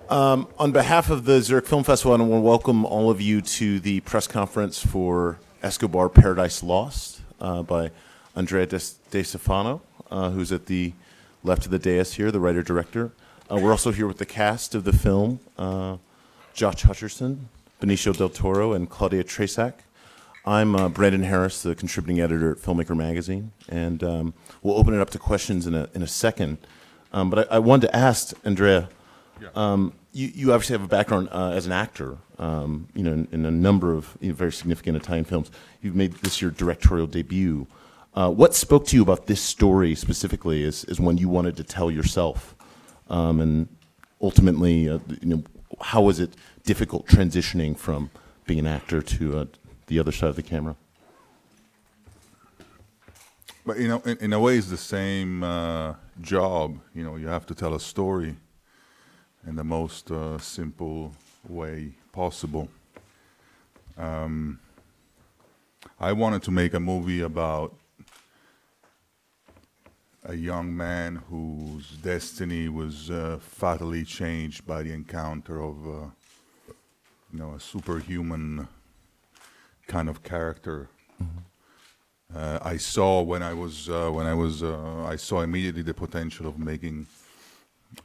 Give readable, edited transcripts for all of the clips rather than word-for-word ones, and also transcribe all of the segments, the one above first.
On behalf of the Zurich Film Festival, I want to welcome all of you to the press conference for Escobar Paradise Lost by Andrea De Stefano, who's at the left of the dais here, the writer-director. We're also here with the cast of the film, Josh Hutcherson, Benicio del Toro, and Claudia Tresac. I'm Brandon Harris, the contributing editor at Filmmaker Magazine, and we'll open it up to questions in a second. But I wanted to ask, Andrea, you obviously have a background as an actor, in a number of very significant Italian films. You've made this your directorial debut. What spoke to you about this story specifically is one you wanted to tell yourself, and ultimately, how was it difficult transitioning from being an actor to the other side of the camera? But in a way, it's the same job. You have to tell a story in the most simple way possible. I wanted to make a movie about a young man whose destiny was fatally changed by the encounter of a superhuman kind of character. I saw I saw immediately the potential of making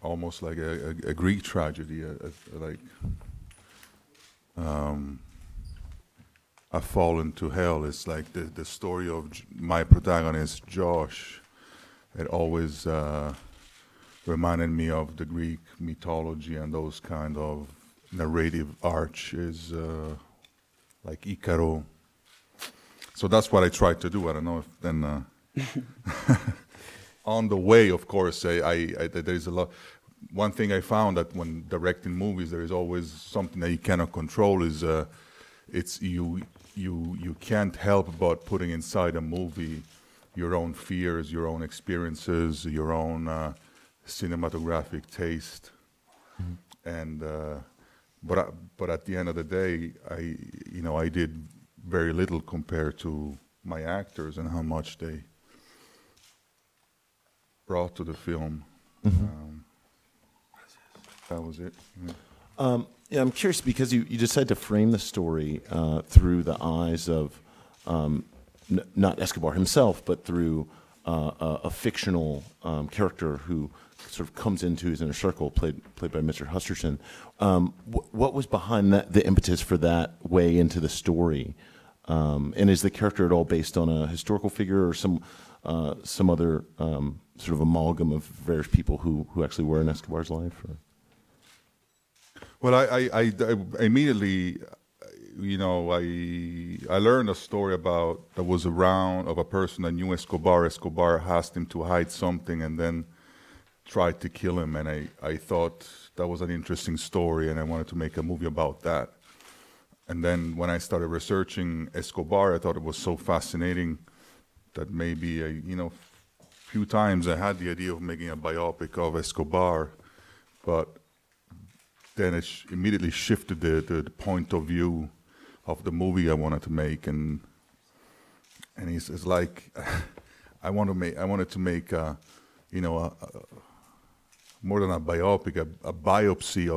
almost like a Greek tragedy, a fall into hell. It's like the story of my protagonist, Josh. It always reminded me of the Greek mythology and those kind of narrative arches, like Icaro. So that's what I tried to do. I don't know if then... On the way, of course, there's a lot. One thing I found that when directing movies, there is always something that you cannot control. You can't help but putting inside a movie your own fears, your own experiences, your own cinematographic taste, and but at the end of the day, I did very little compared to my actors and how much they brought to the film. That was it. Yeah, I'm curious because you decided to frame the story through the eyes of not Escobar himself, but through a fictional character who sort of comes into his inner circle, played by Mr. Hutcherson. What was behind the impetus for that way into the story? And is the character at all based on a historical figure or some other sort of amalgam of various people who actually were in Escobar's life? Or? Well, I immediately, I learned a story that was around of a person that knew Escobar. Escobar asked him to hide something and then tried to kill him. And I thought that was an interesting story, and I wanted to make a movie about that. And then when I started researching Escobar, I thought it was so fascinating that maybe, few times I had the idea of making a biopic of Escobar, but then it immediately shifted the point of view of the movie I wanted to make, and it's like I wanted to make more than a biopic, a biopsy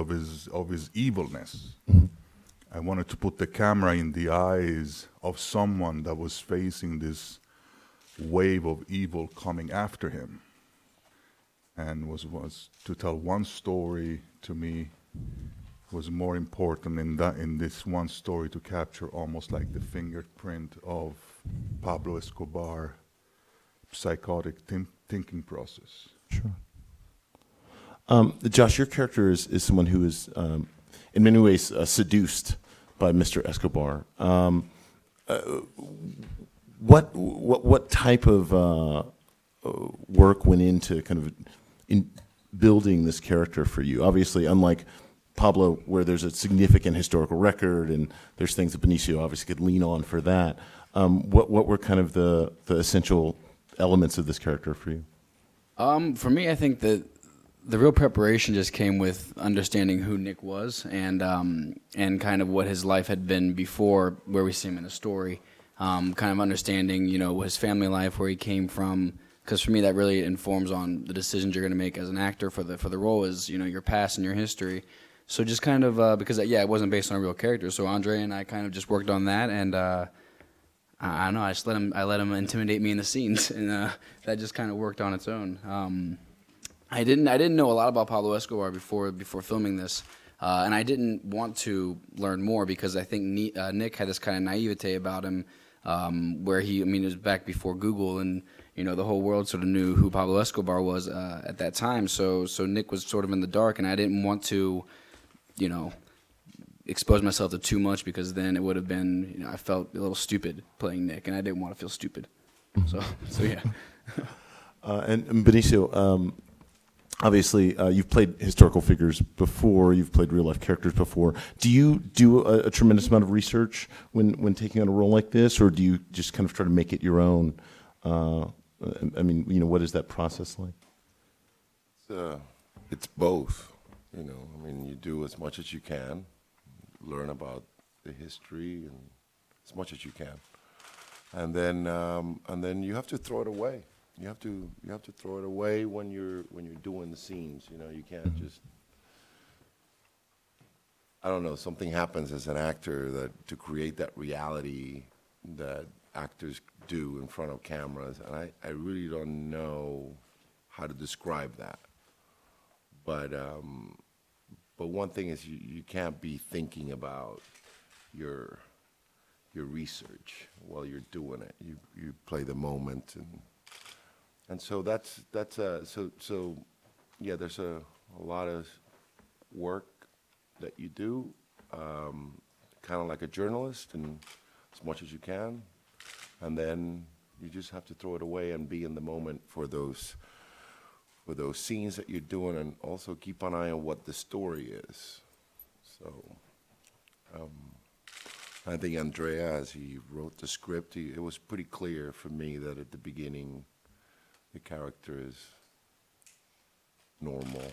of his evilness. I wanted to put the camera in the eyes of someone that was facing this wave of evil coming after him, and was to tell one story. To me, was more important in this one story to capture almost like the fingerprint of Pablo Escobar psychotic thinking process. Sure. Josh, your character is someone who is in many ways seduced by Mr. Escobar. What type of work went into kind of in building this character for you? Obviously, unlike Pablo, where there's a significant historical record and there's things that Benicio obviously could lean on for that. What were kind of the essential elements of this character for you? For me, I think that the real preparation just came with understanding who Nick was and kind of what his life had been before, where we see him in the story. Kind of understanding, his family life, where he came from. Because for me, that really informs on the decisions you're going to make as an actor for the role. Is your past and your history. So just kind of because it wasn't based on a real character. So Andre and I kind of just worked on that, and I don't know. I let him intimidate me in the scenes, and that just kind of worked on its own. I didn't know a lot about Pablo Escobar before filming this, and I didn't want to learn more because I think Nick had this kind of naivete about him, where it was back before Google, and the whole world sort of knew who Pablo Escobar was at that time. So Nick was sort of in the dark, and I didn't want to, expose myself to too much because then it would have been, I felt a little stupid playing Nick, and I didn't want to feel stupid. So yeah. And Benicio, obviously, you've played historical figures before. You've played real-life characters before. Do you do a tremendous amount of research when taking on a role like this, or do you just kind of try to make it your own? What is that process like? It's both. You do as much as you can, learn about the history and as much as you can, and then you have to throw it away. You have to throw it away when you're doing the scenes. You can't just. I don't know. Something happens as an actor that to create that reality that actors do in front of cameras, and I really don't know how to describe that. But one thing is you can't be thinking about your research while you're doing it. You play the moment and so that's so yeah. There's a lot of work that you do, kind of like a journalist, and as much as you can, and then you just have to throw it away and be in the moment for those scenes that you're doing, and also keep an eye on what the story is. So I think Andrea, as he wrote the script, it was pretty clear for me that at the beginning the character is normal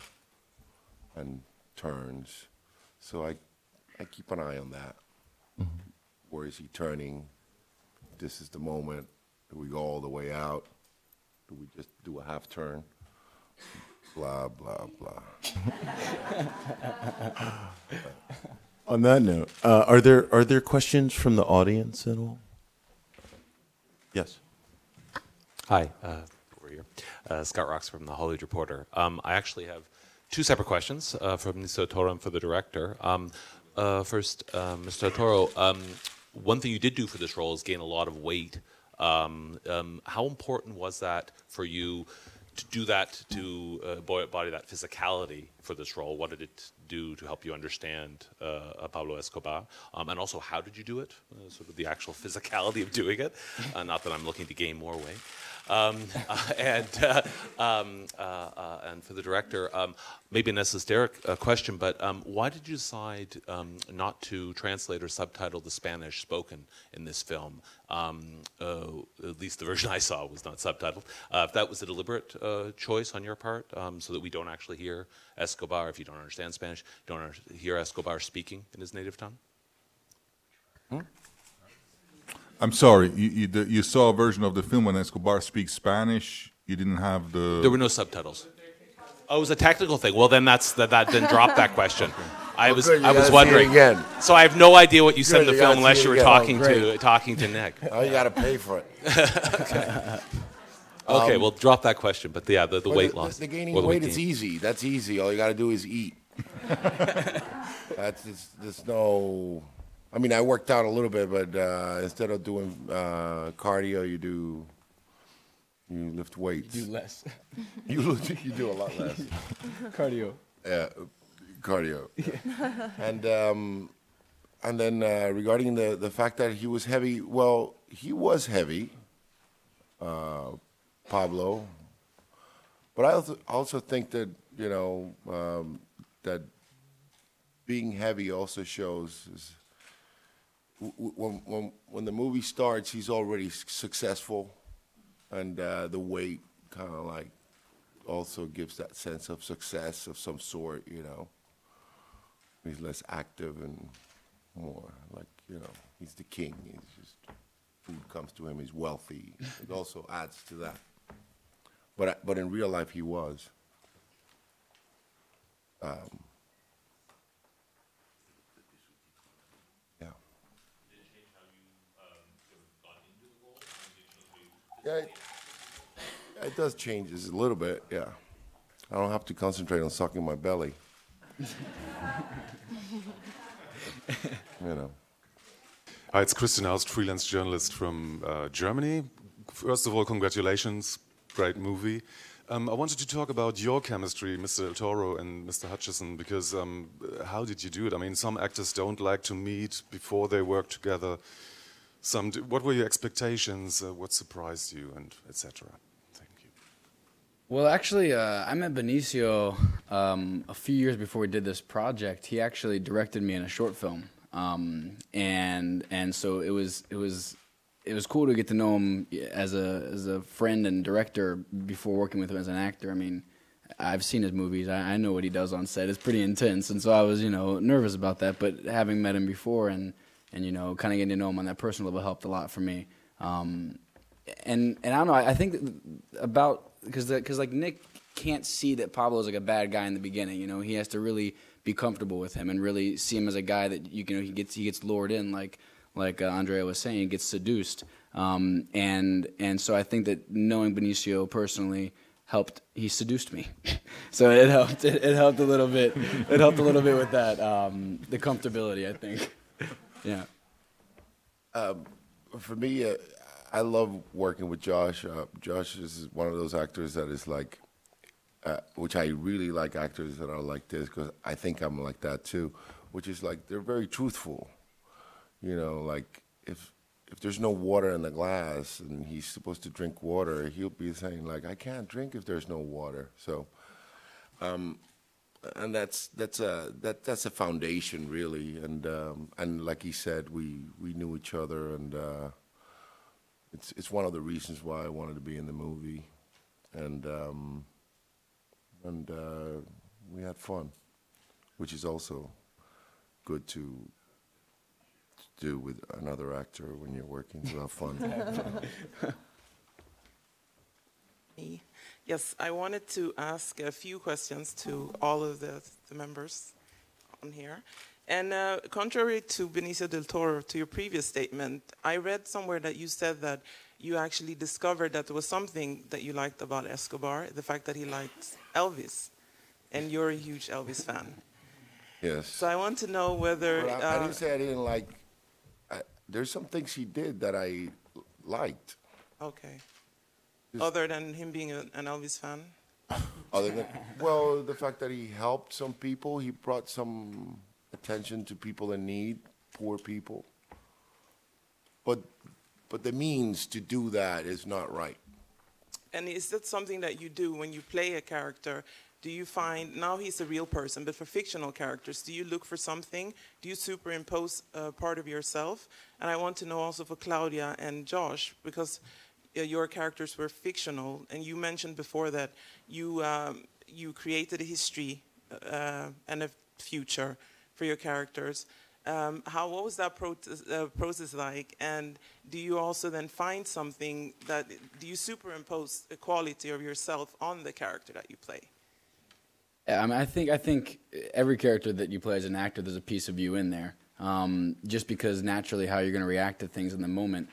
and turns. So I keep an eye on that. Mm-hmm. Where is he turning? This is the moment. Do we go all the way out? Do we just do a half turn? Blah, blah, blah. On that note, are there questions from the audience at all? Yes. Hi, over here. Scott Rocks from the Hollywood Reporter. I actually have two separate questions for Benicio del Toro and for the director. First, Mr. del Toro, one thing you did do for this role is gain a lot of weight. How important was that for you to do that, to embody that physicality for this role? What did it do to help you understand Pablo Escobar? And also, how did you do it? Sort of the actual physicality of doing it. Not that I'm looking to gain more weight. And for the director, maybe an esoteric question, but why did you decide not to translate or subtitle the Spanish spoken in this film? At least the version I saw was not subtitled. If that was a deliberate choice on your part, so that we don't actually hear Escobar, if you don't understand Spanish, you don't hear Escobar speaking in his native tongue? I'm sorry, you saw a version of the film when Escobar speaks Spanish. You didn't have the... There were no subtitles. Oh, it was a technical thing. Well, then that then drop that question. I was wondering. Again. So I have no idea what you said in the film unless you were talking to Nick. Oh, you got to pay for it. Okay. Okay, well, drop that question. But the weight loss. The gaining weight is easy. That's easy. All you got to do is eat. There's no... I mean, I worked out a little bit, but instead of doing cardio, you lift weights. You do less. You do a lot less. Cardio. Yeah, cardio. Yeah. And then regarding the fact that he was heavy, well, he was heavy, Pablo. But I also think that that being heavy also shows. When the movie starts, he's already successful, and the weight kind of like also gives that sense of success of some sort, He's less active and more like, he's the king. He's just, food comes to him, he's wealthy. It also adds to that. But in real life, he was. Yeah, it does change a little bit, yeah. I don't have to concentrate on sucking my belly. You know. Hi, it's Christian Aust, freelance journalist from Germany. First of all, congratulations, great movie. I wanted to talk about your chemistry, Mr. Del Toro and Mr. Hutcherson, because how did you do it? I mean, some actors don't like to meet before they work together. Some do. What were your expectations? What surprised you, and etc.? Thank you. Well, actually, I met Benicio a few years before we did this project. He actually directed me in a short film, and so it was cool to get to know him as a friend and director before working with him as an actor. I mean, I've seen his movies. I know what he does on set. It's pretty intense, and so I was nervous about that. But having met him before and kind of getting to know him on that personal level helped a lot for me. And I don't know. I think about because like Nick can't see that Pablo is like a bad guy in the beginning. He has to really be comfortable with him and really see him as a guy that he gets lured in like Andrea was saying, gets seduced. And so I think that knowing Benicio personally helped. He seduced me, so it helped. It helped a little bit. It helped a little bit with that the comfortability, I think. Yeah. For me, I love working with Josh. Josh is one of those actors that is like, which I really like actors that are like this because I think I'm like that too, which is like they're very truthful. Like if there's no water in the glass and he's supposed to drink water, he'll be saying like, I can't drink if there's no water. So, and that's a foundation really. And like he said, we knew each other, and it's one of the reasons why I wanted to be in the movie, and we had fun, which is also good to do with another actor when you're working to have fun. Yes, I wanted to ask a few questions to all of the members on here. And contrary to Benicio del Toro, to your previous statement, I read somewhere that you said that you actually discovered that there was something that you liked about Escobar, the fact that he liked Elvis, and you're a huge Elvis fan. Yes. So I want to know whether... Well, I didn't say I didn't like... there's some things he did that I liked. Okay. Other than him being an Elvis fan? Other than, well, the fact that he helped some people, he brought some attention to people in need, poor people. But the means to do that is not right. And is that something that you do when you play a character? Do you find, now he's a real person, but for fictional characters, do you look for something? Do you superimpose part of yourself? And I want to know also for Claudia and Josh, because your characters were fictional, and you mentioned before that you created a history and a future for your characters. What was that process like? And do you also then find something do you superimpose a quality of yourself on the character that you play? Yeah, I mean, I think every character that you play as an actor, there's a piece of you in there. Just because naturally how you're going to react to things in the moment.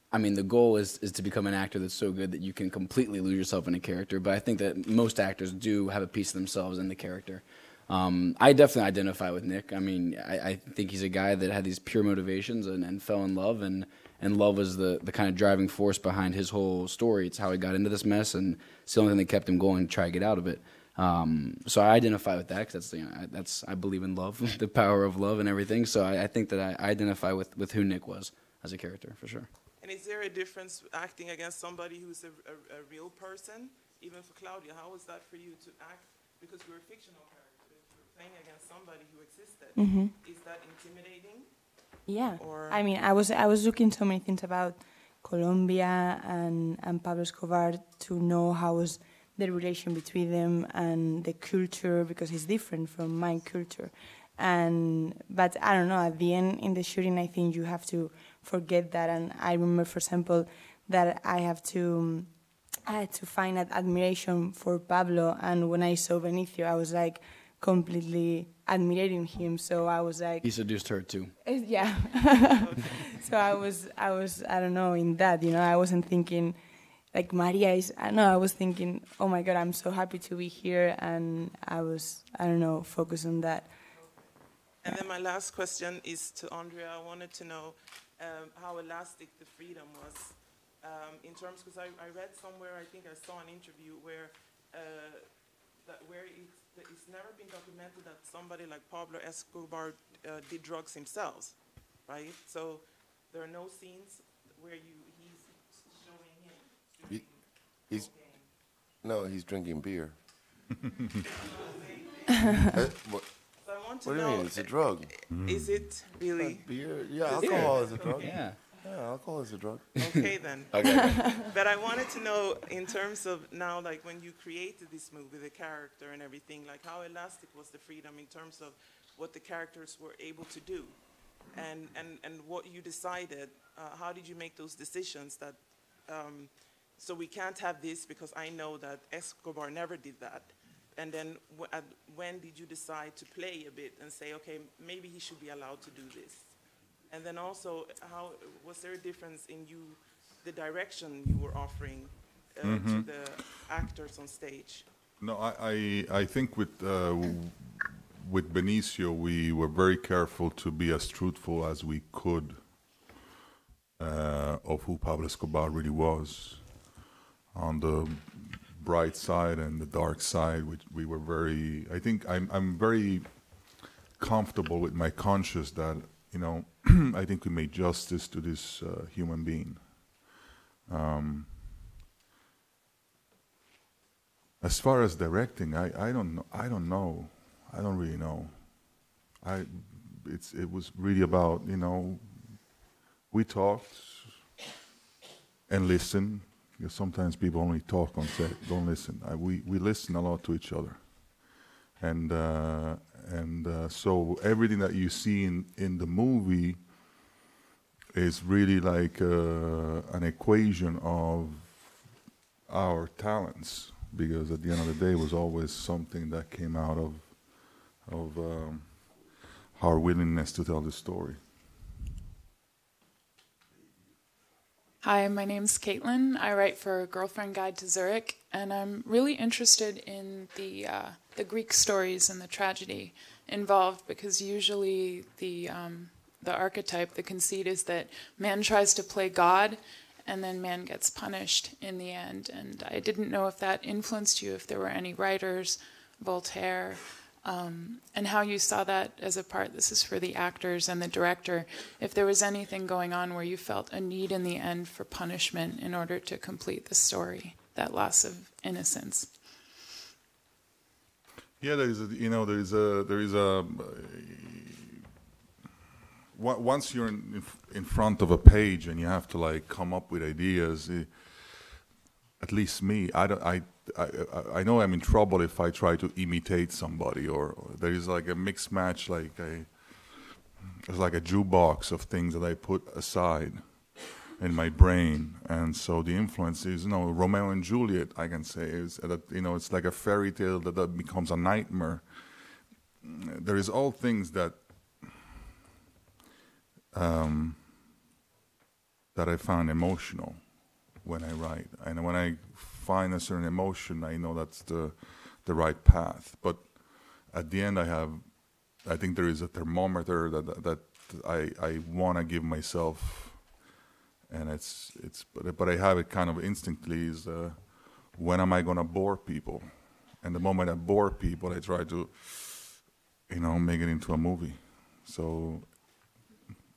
I mean, the goal is to become an actor that's so good that you can completely lose yourself in a character. But I think that most actors do have a piece of themselves in the character. I definitely identify with Nick. I mean, I think he's a guy that had these pure motivations and fell in love, and love was the kind of driving force behind his whole story. It's how he got into this mess, and it's the only thing that kept him going to try to get out of it. So I identify with that because that's I believe in love, the power of love and everything. So I think that I identify with who Nick was as a character for sure. And is there a difference acting against somebody who's a real person? Even for Claudia, how was that for you to act? Because you're a fictional character, you're playing against somebody who existed. Mm-hmm. Is that intimidating? Yeah. Or I mean, I was looking so many things about Colombia and Pablo Escobar to know how was the relation between them and the culture, because it's different from my culture. But I don't know, at the end in the shooting, I think you have to forget that. And I remember, for example, that I had to find that admiration for Pablo. And when I saw Benicio, I was like, completely admiring him. So I was like, He seduced her too. yeah. So I was, I don't know, in that, I wasn't thinking, like, Maria is, I was thinking, oh my God, I'm so happy to be here, and I was, I don't know, focused on that. And then my last question is to Andrea. I wanted to know how elastic the freedom was in terms, because I read somewhere, I think I saw an interview where it's never been documented that somebody like Pablo Escobar did drugs himself, right? So there are no scenes where he's showing him drinking cocaine. He's drinking beer. So I want to What do know, you mean? It's a drug. Is it really? Beer? Yeah, alcohol is a drug. Yeah. Yeah, alcohol is a drug. Okay then. Okay. But I wanted to know, in terms of now, like when you created this movie, the character and everything, like how elastic was the freedom in terms of what the characters were able to do, and what you decided. How did you make those decisions that? So we can't have this because I know that Escobar never did that. And then when did you decide to play a bit and say, okay, maybe he should be allowed to do this? And then also, how was there a difference in the direction you were offering to the actors on stage? No, I think with Benicio, we were very careful to be as truthful as we could of who Pablo Escobar really was. On the bright side and the dark side, which we were very, I think I'm very comfortable with my conscience that, I think we made justice to this human being. As far as directing, I don't know. I don't really know. It was really about, we talked and listened. Because sometimes people only talk on set, don't listen. We listen a lot to each other, and so everything that you see in the movie is really like an equation of our talents. Because at the end of the day, it was always something that came out of our willingness to tell the story. Hi, my name's Caitlin. I write for Girlfriend Guide to Zurich, and I'm really interested in the Greek stories and the tragedy involved, because usually the archetype, the conceit is that man tries to play God, and then man gets punished in the end. And I didn't know if that influenced you, if there were any writers, Voltaire, and how you saw that as a part. This is for the actors and the director. If there was anything going on where you felt a need in the end for punishment in order to complete the story, that loss of innocence. Yeah, once you're in front of a page and you have to like come up with ideas. At least me, I know I'm in trouble if I try to imitate somebody, or there is like a mixed match, it's like a jukebox of things that I put aside in my brain, and so the influence is, Romeo and Juliet, I can say, is that, it's like a fairy tale that becomes a nightmare. There is all things that that I found emotional when I write, and when I find a certain emotion, I know that's the right path. But at the end, I think there is a thermometer that I want to give myself, and but I have it kind of instinctively. Is when am I going to bore people? And the moment I bore people, I try to, make it into a movie. So.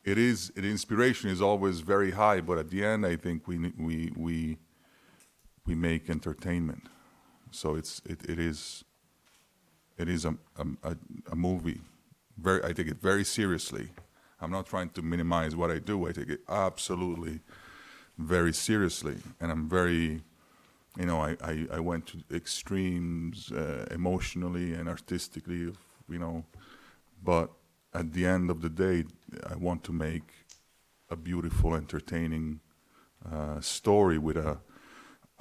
The inspiration is always very high, but at the end, I think we make entertainment. So it is a movie. I take it very seriously. I'm not trying to minimize what I do. I take it absolutely very seriously, and I'm very, I went to extremes emotionally and artistically, but. At the end of the day, I want to make a beautiful, entertaining story with a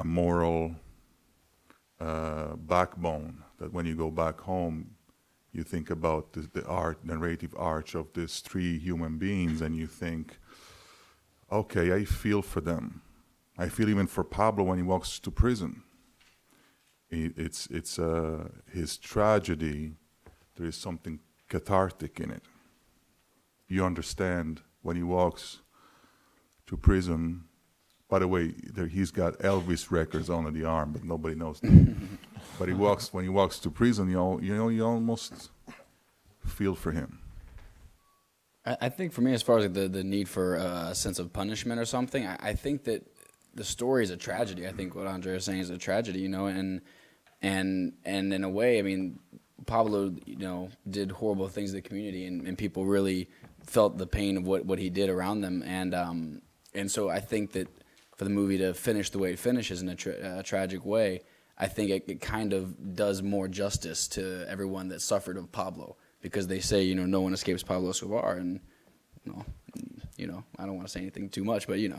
moral backbone, that when you go back home, You think about the narrative arch of these three human beings, and you think, okay, I feel for them. I feel even for Pablo when he walks to prison. It's his tragedy. There is something cathartic in it. You understand when he walks to prison. By the way, he's got Elvis records on the arm, but nobody knows that. But when he walks to prison, you almost feel for him. I think for me, as far as the need for a sense of punishment or something, I think that the story is a tragedy. I think what Andrea is saying is a tragedy, and in a way, I mean, Pablo, did horrible things to the community, and people really felt the pain of what he did around them, and so I think that for the movie to finish the way it finishes in a tragic way, I think it kind of does more justice to everyone that suffered of Pablo, because they say, no one escapes Pablo Escobar, and I don't want to say anything too much, but you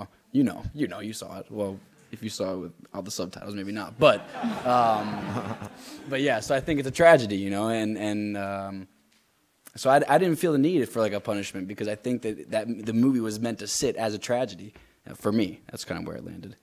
saw it. Well, if you saw it with all the subtitles, maybe not, but yeah. So I think it's a tragedy, and so I didn't feel the need for like a punishment, because I think that the movie was meant to sit as a tragedy. For me, that's kind of where it landed.